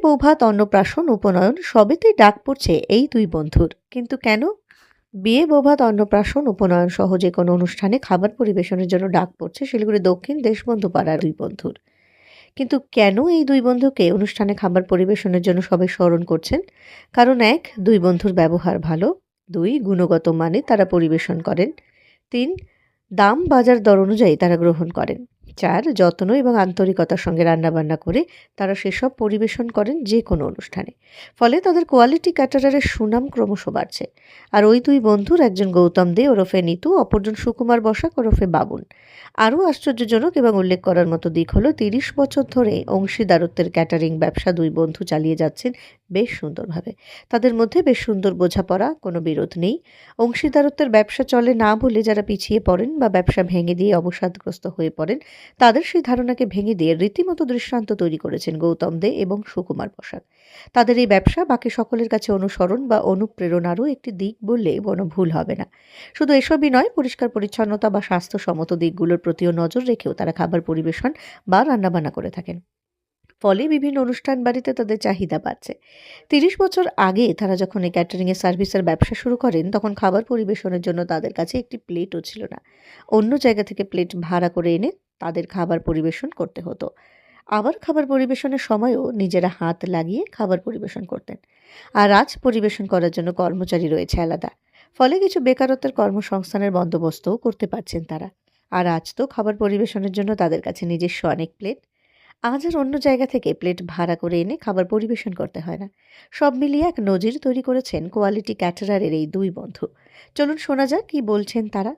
বৌভাত, অন্নপ্রাশন, উপনয়ন সবেতেই ডাক পড়ছে এই দুই বন্ধুর। কিন্তু কেন? বিয়ে, বৌভাত, অন্নপ্রাশন, উপনয়ন সহ যে কোনো অনুষ্ঠানে খাবার পরিবেশনের জন্য ডাক পড়ছে শিলিগুড়ি দক্ষিণ দেশবন্ধু পাড়ার দুই বন্ধুর। কিন্তু কেন এই দুই বন্ধুকে অনুষ্ঠানে খাবার পরিবেশনের জন্য সবাই স্মরণ করছেন? কারণ এক, দুই বন্ধুর ব্যবহার ভালো। দুই, গুণগত মানে তারা পরিবেশন করেন। তিন, দাম বাজার দর অনুযায়ী তারা গ্রহণ করেন। চার, যত্ন এবং আন্তরিকতার সঙ্গে রান্নাবান্না করে তারা সেসব পরিবেশন করেন যে কোনো অনুষ্ঠানে। ফলে তাদের কোয়ালিটি ক্যাটারারের সুনাম ক্রমশ বাড়ছে। আর ওই দুই বন্ধুর একজন গৌতম দে ওরফে নিতু, অপরজন সুকুমার বসাক ওরফে বাবুন। আরও আশ্চর্যজনক এবং উল্লেখ করার মতো দিক হলো ৩০ বছর ধরে অংশীদারত্বের ক্যাটারিং ব্যবসা দুই বন্ধু চালিয়ে যাচ্ছেন বেশ সুন্দরভাবে। তাদের মধ্যে বেশ সুন্দর বোঝাপড়া, কোনো বিরোধ নেই। অংশীদারত্বের ব্যবসা চলে না বলে যারা পিছিয়ে পড়েন বা ব্যবসা ভেঙে দিয়ে অবসাদগ্রস্ত হয়ে পড়েন, তাদের সেই ধারণাকে ভেঙে দিয়ে রীতিমতো দৃষ্টান্ত তৈরি করেছেন গৌতম দে এবং সুকুমার বসাক। তাদের এই ব্যবসা বাকি সকলের কাছে অনুসরণ বা অনুপ্রেরণারও একটি দিক বললে কোনো ভুল হবে না। শুধু এসবই নয়, পরিষ্কার পরিচ্ছন্নতা বা স্বাস্থ্যসম্মত দিকগুলোর প্রতিও নজর রেখেও তারা খাবার পরিবেশন বা রান্নাবান্না করে থাকেন। ফলে বিভিন্ন অনুষ্ঠান বাড়িতে তাদের চাহিদা বাড়ছে। ৩০ বছর আগে তারা যখন এই ক্যাটারিংয়ের সার্ভিসের ব্যবসা শুরু করেন, তখন খাবার পরিবেশনের জন্য তাদের কাছে একটি প্লেটও ছিল না। অন্য জায়গা থেকে প্লেট ভাড়া করে এনে তাদের খাবার পরিবেশন করতে হতো। আবার খাবার পরিবেশনের সময়ও নিজেরা হাত লাগিয়ে খাবার পরিবেশন করতেন। আর আজ পরিবেশন করার জন্য কর্মচারী রয়েছে আলাদা। ফলে কিছু বেকারত্বের কর্মসংস্থানের বন্দোবস্তও করতে পারছেন তারা। আর আজ তো খাবার পরিবেশনের জন্য তাদের কাছে নিজস্ব অনেক প্লেট। আজ আর অন্য জায়গা থেকে প্লেট ভাড়া করে এনে খাবার পরিবেশন করতে হয় না। সব মিলিয়ে এক নজির তৈরি করেছেন কোয়ালিটি ক্যাটারারের এই দুই বন্ধু। চলুন শোনা যাক কি বলছেন তারা।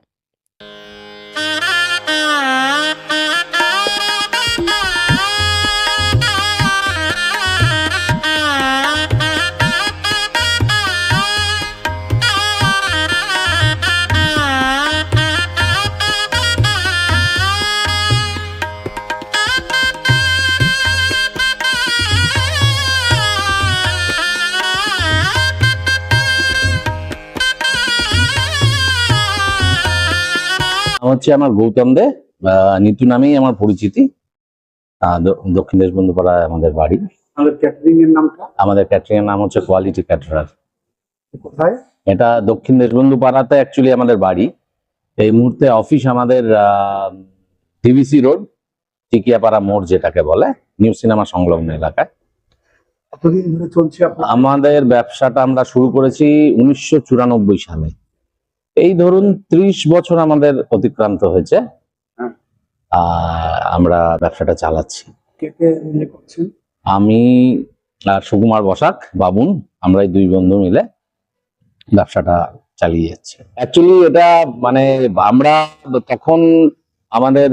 হচ্ছে আমার গৌতম দে, নিতু নামেই আমার পরিচিতি। দক্ষিণ দেশবন্ধু পাড়ায় আমাদের বাড়ি। আমাদের ক্যাটারিং এর নামটা? আমাদের ক্যাটারিং এর নাম হচ্ছে কোয়ালিটি ক্যাটারার। কোথায়? এটা দক্ষিণ দেশবন্ধু পাড়াতে অ্যাকচুয়ালি আমাদের বাড়ি। এই মুহূর্তে অফিস আমাদের টিভিসি রোড, টিকিয়াপাড়া মোড় যেটাকে বলে, নিউ সিনেমা সংলগ্ন এলাকায়। কতদিন ধরে চলছে আমাদের ব্যবসাটা আমরা শুরু করেছি 1994 সালে। এই ধরুন 30 বছর আমাদের অতিক্রান্ত হয়েছে। আমরা ব্যবসাটা চালাচ্ছি। কে কে মিলে করছেন? আমি আর সুকুমার বসাক, বাবুন, আমরা এই দুই বন্ধু মিলে ব্যবসাটা চালিয়ে যাচ্ছি। অ্যাকচুয়ালি এটা মানে আমরা তখন আমাদের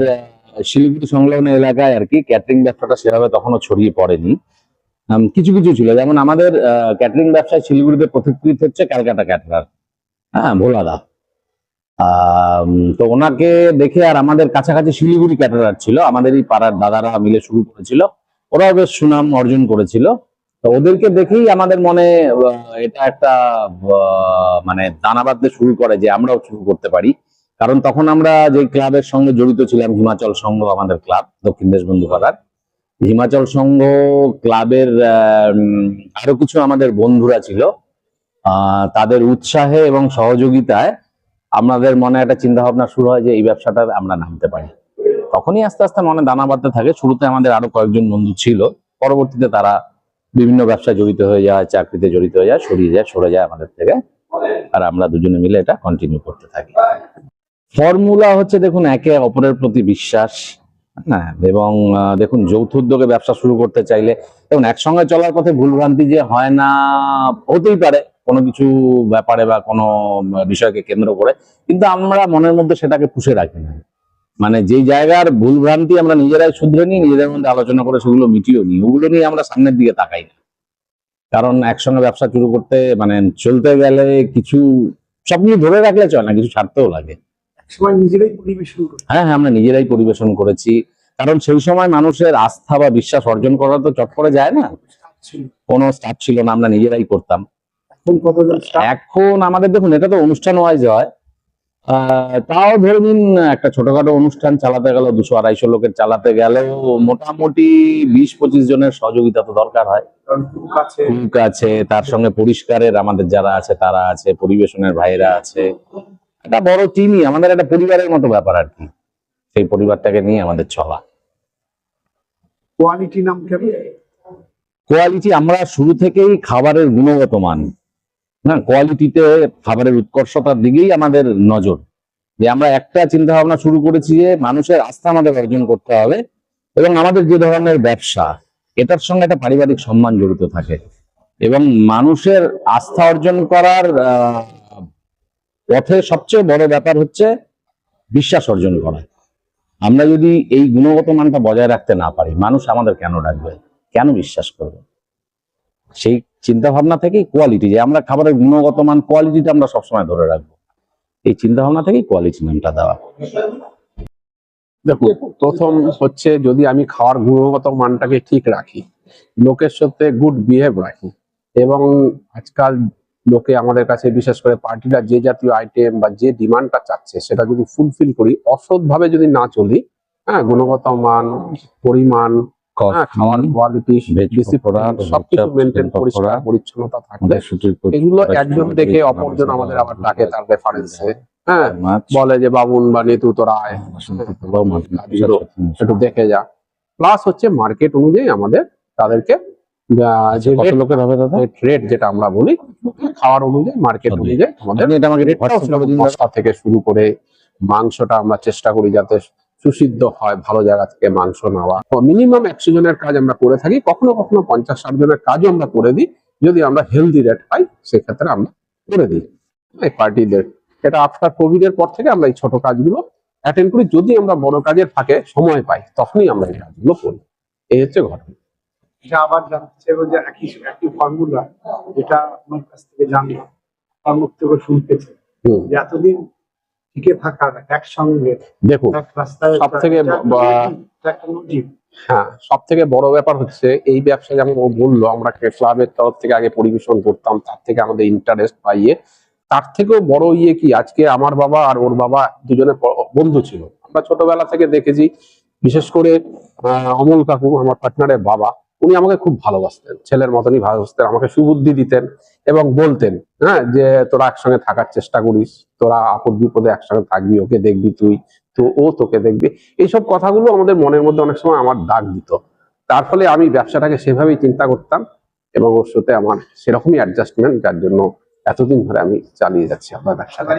শিলিগুড়ি সংলগ্ন এলাকায় আর কি ক্যাটারিং ব্যবসাটা সেভাবে তখনও ছড়িয়ে পড়েনি। কিছু কিছু ছিল, যেমন আমাদের ক্যাটারিং ব্যবসায় শিলিগুড়িতে পথিকৃত হচ্ছে ক্যালকাটা ক্যাটারার, হ্যাঁ, ভোলাদা। তো ওনাকে দেখে আর আমাদের কাছাকাছি শিলিগুড়ি ক্যাটারার ছিল, আমাদের এই পাড়ার দাদারা মিলে শুরু করেছিল, ওরাও বেশ সুনাম অর্জন করেছিল। তো ওদেরকে দেখেই আমাদের মনে এটা একটা মানে দানা বাঁধতে শুরু করে যে আমরাও শুরু করতে পারি। কারণ তখন আমরা যে ক্লাবের সঙ্গে জড়িত ছিলাম, হিমাচল সংঘ আমাদের ক্লাব, দক্ষিণ দেশবন্ধু পাড়ার হিমাচল সংঘ ক্লাবের আরো কিছু আমাদের বন্ধুরা ছিল। তাদের উৎসাহে এবং সহযোগিতায় আমাদের মনে একটা চিন্তা ভাবনা শুরু হয় যে এই ব্যবসাটা আমরা নামতে পারি। তখনই আস্তে আস্তে মনে দানা বাঁধতে থাকে। শুরুতে আমাদের আরো কয়েকজন বন্ধু ছিল, পরবর্তীতে তারা বিভিন্ন ব্যবসায় জড়িত হয়ে যায়, চাকরিতে জড়িত হয়ে যায়, সরে যায় আমাদের থেকে। আর আমরা দুজনে মিলে এটা কন্টিনিউ করতে থাকি। ফর্মুলা হচ্ছে, দেখুন, একে অপরের প্রতি বিশ্বাস, হ্যাঁ, এবং দেখুন যৌথ উদ্যোগে ব্যবসা শুরু করতে চাইলে এবং একসঙ্গে চলার পথে ভুলভ্রান্তি যে হয় না, হতেই পারে কোনো কিছু ব্যাপারে বা কোনো বিষয়কে কেন্দ্র করে, কিন্তু আমরা মনের মধ্যে সেটাকে পুষে রাখি না। মানে যেই জায়গার ভুলভ্রান্তি আমরা নিজেরাই শুধরে নিই, নিজেদের মধ্যে আলোচনা করে সেগুলো মিটিয়েও নিই, ওগুলো নিয়ে আমরা সামনের দিকে তাকাই না। কারণ একসঙ্গে ব্যবসা শুরু করতে মানে চলতে গেলে কিছু সব নিয়ে ধরে রাখলে চলে না, কিছু ছাড়তেও লাগে। সময় নিজেরাই পরিবেশন করি। হ্যাঁ, আমরা নিজেরাই পরিবেশন করেছি। কারণ সেই সময় মানুষের আস্থা বা বিশ্বাস অর্জন করা তো চট করে যায় না, কোনো স্টাফ ছিল না, আমরা নিজেরাই করতাম। এখন কতজন? এখন আমাদের দেখুন, এটা তো অনুষ্ঠান ওয়াইজ হয়, তাও ধরে নিন একটা ছোটখাটো অনুষ্ঠান চালাতে গেল 200-250 লোকের চালাতে গেলেও মোটামুটি 20-25 জনের সহযোগিতা তো দরকার হয়। কারণ খুব কাছে কুক আছে, তার সঙ্গে পরিষ্কারের আমাদের যারা আছে তারা আছে, পরিবেশনের ভাইরা আছে, একটা বড় টিমই, আমাদের একটা পরিবারের মতো ব্যাপার আর কি। সেই পরিবারটাকে নিয়ে আমাদের চলা। কোয়ালিটি নাম কেন? কোয়ালিটি, আমরা শুরু থেকেই খাবারের গুণগত মান, না কোয়ালিটিতে, খাবারের উৎকর্ষতার দিকেই আমাদের নজর। যে আমরা একটা চিন্তা ভাবনা শুরু করেছি যে মানুষের আস্থা আমাদের অর্জন করতে হবে, এবং আমাদের যে ধরনের ব্যবসা এটার সঙ্গে একটা পারিবারিক সম্মান জড়িত থাকে, এবং মানুষের আস্থা অর্জন করার পথে সবচেয়ে বড় ব্যাপার হচ্ছে বিশ্বাস অর্জন করা। আমরা যদি এই গুণগত মানটা বজায় রাখতে না পারি, মানুষ আমাদের কেন ডাকবে, কেন বিশ্বাস করবে? সেই চিন্তা ভাবনা থেকেই কোয়ালিটি, যে আমরা খাবারের গুণগত মান, কোয়ালিটিটা আমরা সবসময় ধরে রাখবো, এই চিন্তা ভাবনা থেকেই কোয়ালিটি নামটা দেওয়া। দেখুন, প্রথম হচ্ছে যদি আমি খাওয়ার গুণগত মানটাকে ঠিক রাখি, লোকের সাথে গুড বিহেভ রাখি, এবং আজকাল লোকে আমাদের কাছে বিশেষ করে পার্টিরা যে জাতীয় আইটেম বা যে ডিমান্ডটা চাচ্ছে সেটা যদি ফুলফিল করি, অসৎভাবে যদি না চলি, হ্যাঁ, গুণগত মান, পরিমাণ, হ্যাঁ, খাওয়ার কোয়ালিটি, সবকিছু মেনটেন, পরিষ্কার পরিচ্ছন্নতা থাকলে, এগুলো একজন দেখে অপরজন আমাদের আবার ডাকে তার রেফারেন্সে, হ্যাঁ, বলে যে বাবুন বা নেতু তোরা আয়, একটু দেখে যা। প্লাস হচ্ছে মার্কেট অনুযায়ী আমাদের তাদেরকে যে কত লোকের হবে দাদা? রেট যেটা আমরা বলি, খাওয়ার অনুযায়ী, মার্কেট অনুযায়ী আমাদের এটা আমাকে রেটটাও মশলা থেকে শুরু করে মাংসটা আমরা চেষ্টা করি যাতে সুসিদ্ধ হয়, ভালো জায়গা থেকে মাংস নেওয়া। মিনিমাম 100 জনের কাজ আমরা করে থাকি, কখনো কখনো 50-60 জনের কাজও আমরা করে দিই। যদি আমরা হেলদি রেট পাই সেক্ষেত্রে আমরা করে দিই এই পার্টিদের। এটা আফটার কোভিড এর পর থেকে আমরা এই ছোট কাজগুলো অ্যাটেন্ড করি। যদি আমরা বড় কাজের ফাঁকে সময় পাই তখনই আমরা এই কাজগুলো করি। এই হচ্ছে ঘটনা। এটা আবার জানতে চাইবো যে একই ফর্মুলা যেটা আপনার কাছ থেকে জানলাম, তার মুখ থেকে শুনতেছে যে এতদিন টিকে থাকার একসঙ্গে দেখুন, এক রাস্তায় সব থেকে হ্যাঁ, সব থেকে বড় ব্যাপার হচ্ছে এই ব্যবসা, যেমন ও বললো আমরা ক্লাবের তরফ থেকে আগে পরিবেশন করতাম, তার থেকে আমাদের ইন্টারেস্ট পাইয়ে, তার থেকেও বড় ইয়ে কি, আজকে আমার বাবা আর ওর বাবা দুজনে বন্ধু ছিল। আমরা ছোটবেলা থেকে দেখেছি, বিশেষ করে অমল কাকু, আমার পার্টনারের বাবা, উনি আমাকে খুব ভালোবাসতেন, ছেলের মতনই ভালোবাসতেন, আমাকে সুবুদ্ধি দিতেন এবং বলতেন, হ্যাঁ, যে তোরা একসঙ্গে থাকার চেষ্টা করিস, তোরা আপদ বিপদে একসঙ্গে থাকবি, ওকে দেখবি তুই, তো ও তোকে দেখবে। এইসব কথাগুলো আমাদের মনের মধ্যে অনেক সময় আমার দাগ দিত। তার ফলে আমি ব্যবসাটাকে সেভাবেই চিন্তা করতাম এবং ওর সাথে আমার সেরকমই অ্যাডজাস্টমেন্ট, যার জন্য এতদিন ধরে আমি চালিয়ে যাচ্ছি আমার ব্যবসাটা।